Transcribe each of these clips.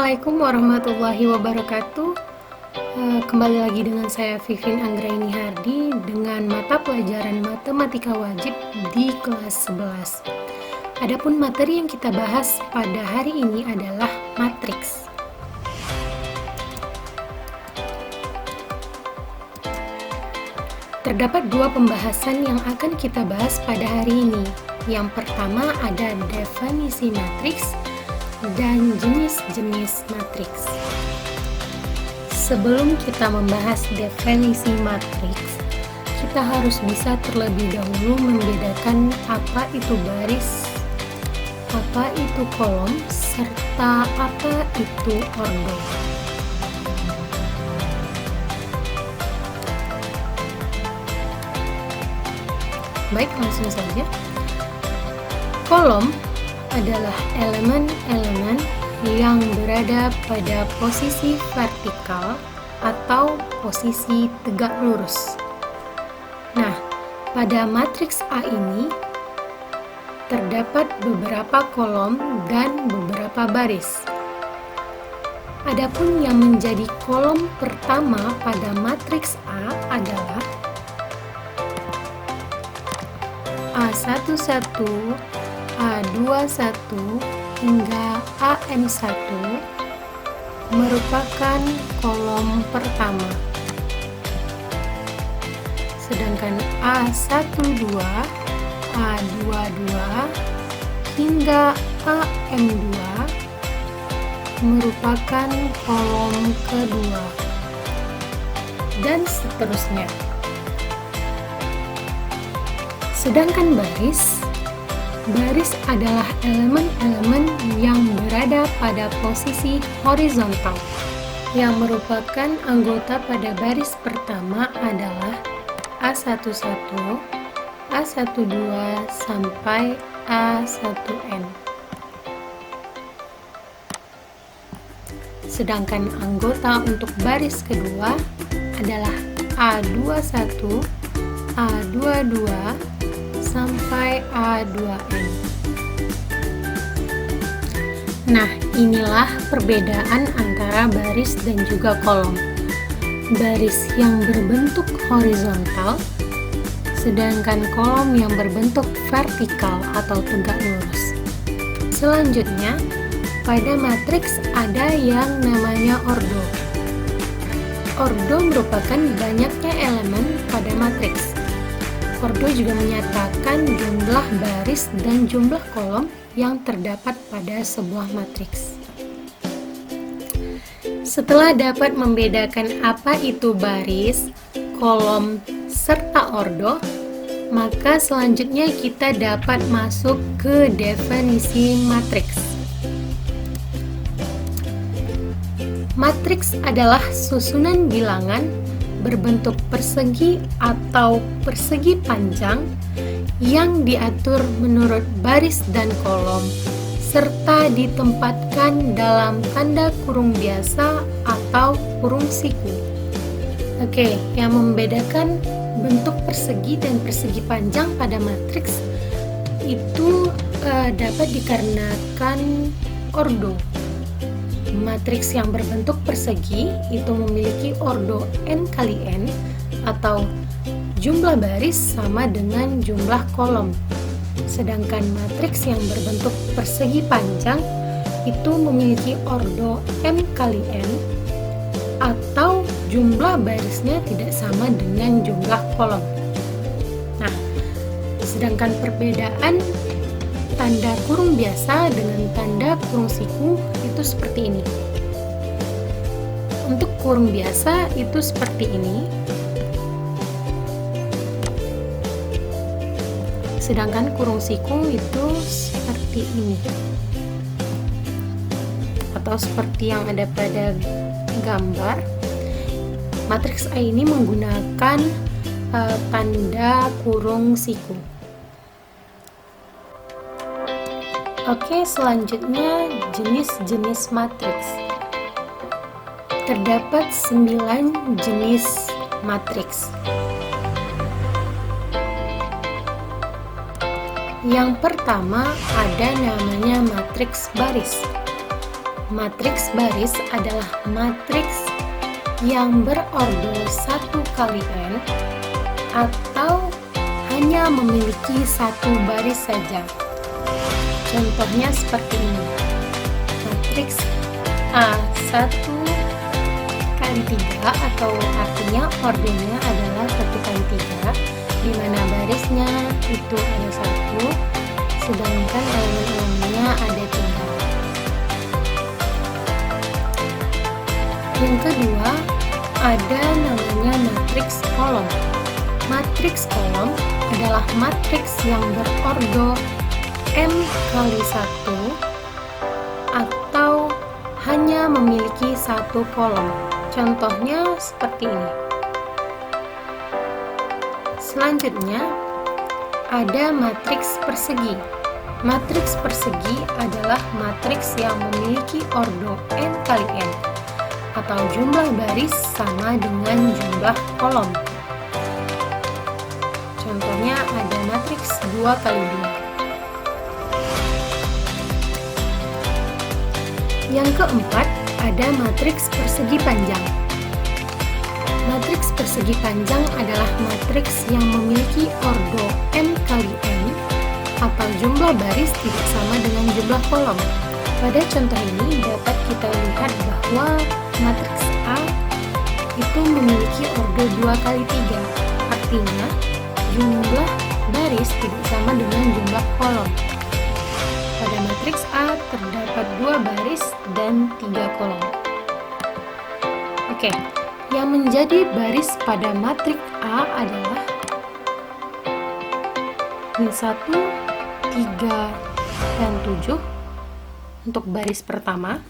Assalamualaikum warahmatullahi wabarakatuh. Kembali lagi dengan saya Vivin Anggraini Hardi dengan mata pelajaran Matematika Wajib di kelas 11. Adapun materi yang kita bahas pada hari ini adalah matriks. Terdapat dua pembahasan yang akan kita bahas pada hari ini. Yang pertama ada definisi matriks dan jenis-jenis matriks. Sebelum kita membahas definisi matriks, kita harus bisa terlebih dahulu membedakan apa itu baris, apa itu kolom, serta apa itu ordo. Baik, langsung saja. Kolom adalah elemen-elemen yang berada pada posisi vertikal atau posisi tegak lurus. Nah, pada matriks A ini terdapat beberapa kolom dan beberapa baris. Adapun yang menjadi kolom pertama pada matriks A adalah A11, A21 hingga AM1 merupakan kolom pertama. Sedangkan A12, A22 hingga AM2 merupakan kolom kedua. Dan seterusnya. Sedangkan baris adalah elemen-elemen yang berada pada posisi horizontal. Yang merupakan anggota pada baris pertama adalah A11, A12 sampai A1N. Sedangkan anggota untuk baris kedua adalah A21, A22 sampai A2N. Nah, inilah perbedaan antara baris dan juga kolom. Baris yang berbentuk horizontal, sedangkan kolom yang berbentuk vertikal atau tegak lurus. Selanjutnya, pada matriks ada yang namanya ordo. Ordo merupakan banyaknya elemen pada matriks. Ordo juga menyatakan jumlah baris dan jumlah kolom yang terdapat pada sebuah matriks. Setelah dapat membedakan apa itu baris, kolom, serta ordo, maka selanjutnya kita dapat masuk ke definisi matriks. Matriks adalah susunan bilangan berbentuk persegi atau persegi panjang yang diatur menurut baris dan kolom serta ditempatkan dalam tanda kurung biasa atau kurung siku. Oke, yang membedakan bentuk persegi dan persegi panjang pada matriks itu dapat dikarenakan ordo. Matriks yang berbentuk persegi itu memiliki ordo n kali n atau jumlah baris sama dengan jumlah kolom. Sedangkan matriks yang berbentuk persegi panjang itu memiliki ordo m kali n atau jumlah barisnya tidak sama dengan jumlah kolom. Nah, sedangkan perbedaan tanda kurung biasa dengan tanda kurung siku itu seperti ini. Untuk kurung biasa itu seperti ini. Sedangkan kurung siku itu seperti ini. Atau seperti yang ada pada gambar. Matriks A ini menggunakan tanda kurung siku. Oke, selanjutnya jenis-jenis matriks. Terdapat 9 jenis matriks. Yang pertama ada namanya matriks baris. Matriks baris adalah matriks yang berordo 1 kali n atau hanya memiliki satu baris saja. Contohnya seperti ini. Matriks A1 kali 3 atau artinya ordonya adalah 1 kali 3, di mana barisnya itu ada 1, sedangkan elemen-elemennya ada 3. Yang kedua, ada namanya matriks kolom. Matriks kolom adalah matriks yang berordo m kali 1 atau hanya memiliki satu kolom. Contohnya seperti ini. Selanjutnya, ada matriks persegi. Matriks persegi adalah matriks yang memiliki ordo n kali n atau jumlah baris sama dengan jumlah kolom. Contohnya ada matriks 2 kali 2. Yang keempat, ada matriks persegi panjang. Matriks persegi panjang adalah matriks yang memiliki ordo m kali n atau jumlah baris tidak sama dengan jumlah kolom. Pada contoh ini dapat kita lihat bahwa matriks A itu memiliki ordo 2 kali 3, artinya jumlah baris tidak sama dengan jumlah kolom. Pada matriks A terdapat 2 baris dan 3 kolom. Oke, yang menjadi baris pada matriks A adalah min 1, 3, dan 7 untuk baris pertama.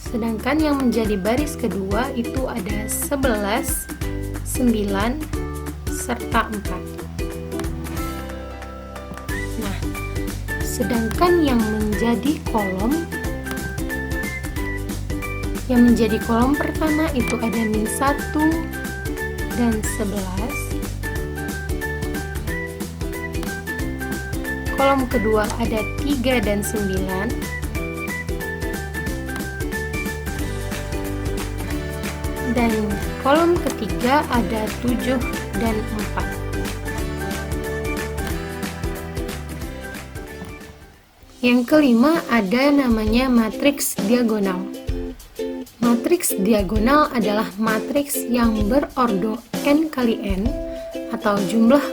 Sedangkan yang menjadi baris kedua itu ada 11, 9, serta 4. Nah, sedangkan yang menjadi kolom pertama itu ada min 1 dan 11. Kolom kedua ada 3 dan 9. Dan kolom ketiga ada 7 dan 4. Yang kelima ada namanya matriks diagonal. Matriks diagonal adalah matriks yang berordo n kali n atau jumlah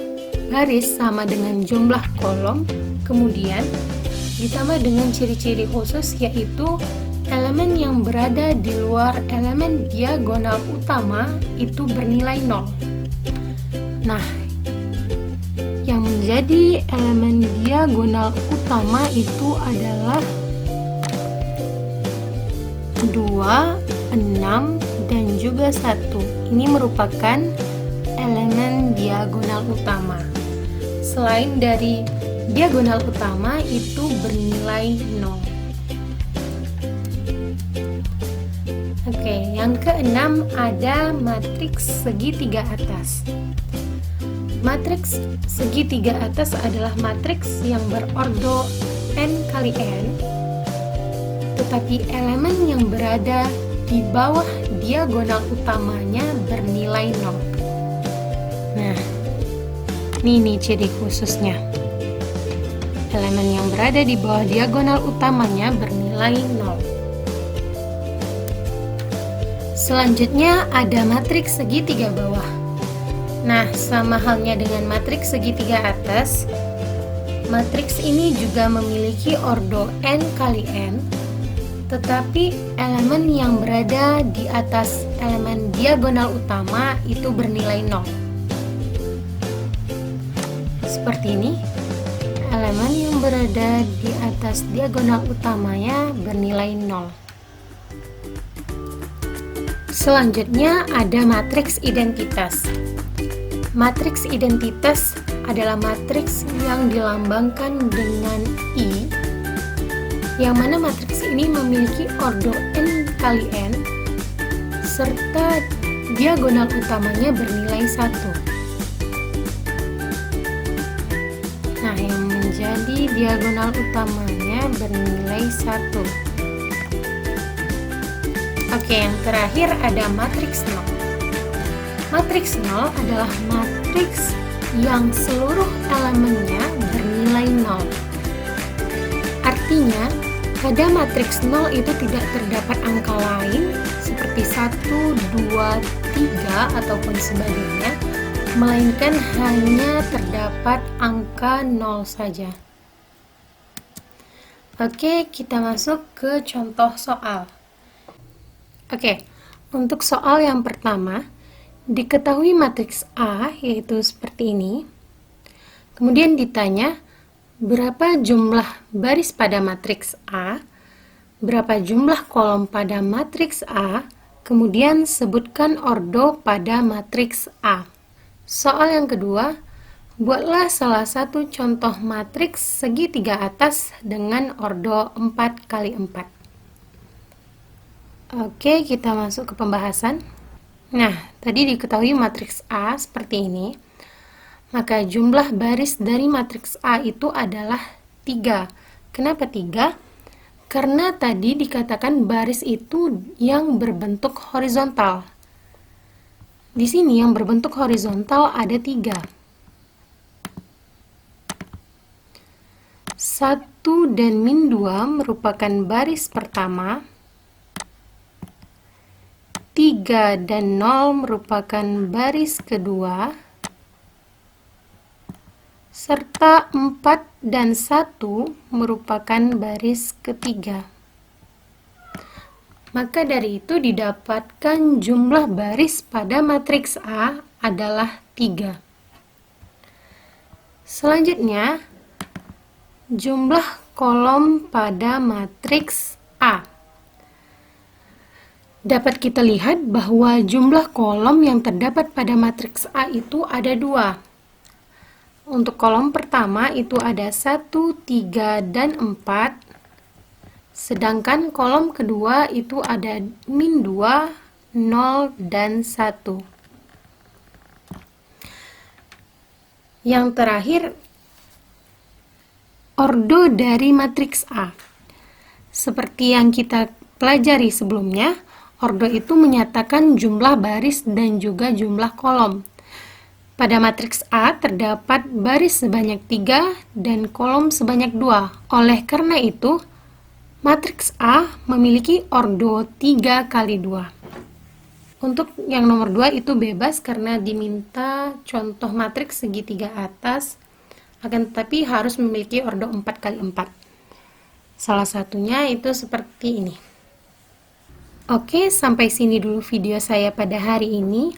baris sama dengan jumlah kolom, kemudian ditambah dengan ciri-ciri khusus yaitu elemen yang berada di luar elemen diagonal utama itu bernilai 0. Nah, yang menjadi elemen diagonal utama itu adalah 2, 6, dan juga 1. Ini merupakan elemen diagonal utama. Selain dari diagonal utama itu bernilai 0. Oke, yang keenam ada matriks segitiga atas. Matriks segitiga atas adalah matriks yang berordo n kali n, tetapi elemen yang berada di bawah diagonal utamanya bernilai 0. Nah, ini ciri khususnya. Elemen yang berada di bawah diagonal utamanya bernilai 0. Selanjutnya ada matriks segitiga bawah. Nah, sama halnya dengan matriks segitiga atas, matriks ini juga memiliki ordo n kali n, tetapi elemen yang berada di atas elemen diagonal utama itu bernilai 0. Seperti ini, elemen yang berada di atas diagonal utamanya bernilai 0. Selanjutnya ada matriks identitas. Matriks identitas adalah matriks yang dilambangkan dengan I, yang mana matriks ini memiliki ordo n kali n, serta diagonal utamanya bernilai 1. Nah, yang menjadi diagonal utamanya bernilai 1. Oke, yang terakhir ada matriks nol. Matriks nol adalah matriks yang seluruh elemennya bernilai nol. Artinya, pada matriks nol itu tidak terdapat angka lain seperti 1, 2, 3, ataupun sebagainya, melainkan hanya terdapat angka nol saja. Oke, kita masuk ke contoh soal. Oke, untuk soal yang pertama, diketahui matriks A, yaitu seperti ini. Kemudian ditanya, berapa jumlah baris pada matriks A, berapa jumlah kolom pada matriks A, kemudian sebutkan ordo pada matriks A. Soal yang kedua, buatlah salah satu contoh matriks segitiga atas dengan ordo 4x4. Oke, kita masuk ke pembahasan. Nah, tadi diketahui matriks A seperti ini. Maka jumlah baris dari matriks A itu adalah 3. Kenapa 3? Karena tadi dikatakan baris itu yang berbentuk horizontal. Di sini yang berbentuk horizontal ada 3. 1 dan min 2 merupakan baris pertama, 3 dan 0 merupakan baris kedua, serta 4 dan 1 merupakan baris ketiga. Maka dari itu didapatkan jumlah baris pada matriks A adalah 3. Selanjutnya, jumlah kolom pada matriks A. Dapat kita lihat bahwa jumlah kolom yang terdapat pada matriks A itu ada 2. Untuk kolom pertama itu ada 1, 3, dan 4. Sedangkan kolom kedua itu ada min 2, 0, dan 1. Yang terakhir, ordo dari matriks A. Seperti yang kita pelajari sebelumnya, ordo itu menyatakan jumlah baris dan juga jumlah kolom. Pada matriks A terdapat baris sebanyak 3 dan kolom sebanyak 2. Oleh karena itu, matriks A memiliki ordo 3 kali 2. Untuk yang nomor 2 itu bebas karena diminta contoh matriks segitiga atas, akan tetapi harus memiliki ordo 4x4. Salah satunya itu seperti ini. Oke, sampai sini dulu video saya pada hari ini.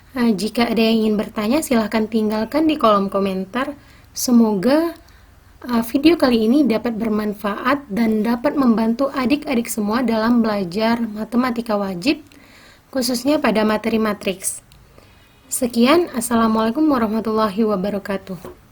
Jika ada yang ingin bertanya, silahkan tinggalkan di kolom komentar. Semoga video kali ini dapat bermanfaat dan dapat membantu adik-adik semua dalam belajar matematika wajib, khususnya pada materi matriks. Sekian, Assalamualaikum warahmatullahi wabarakatuh.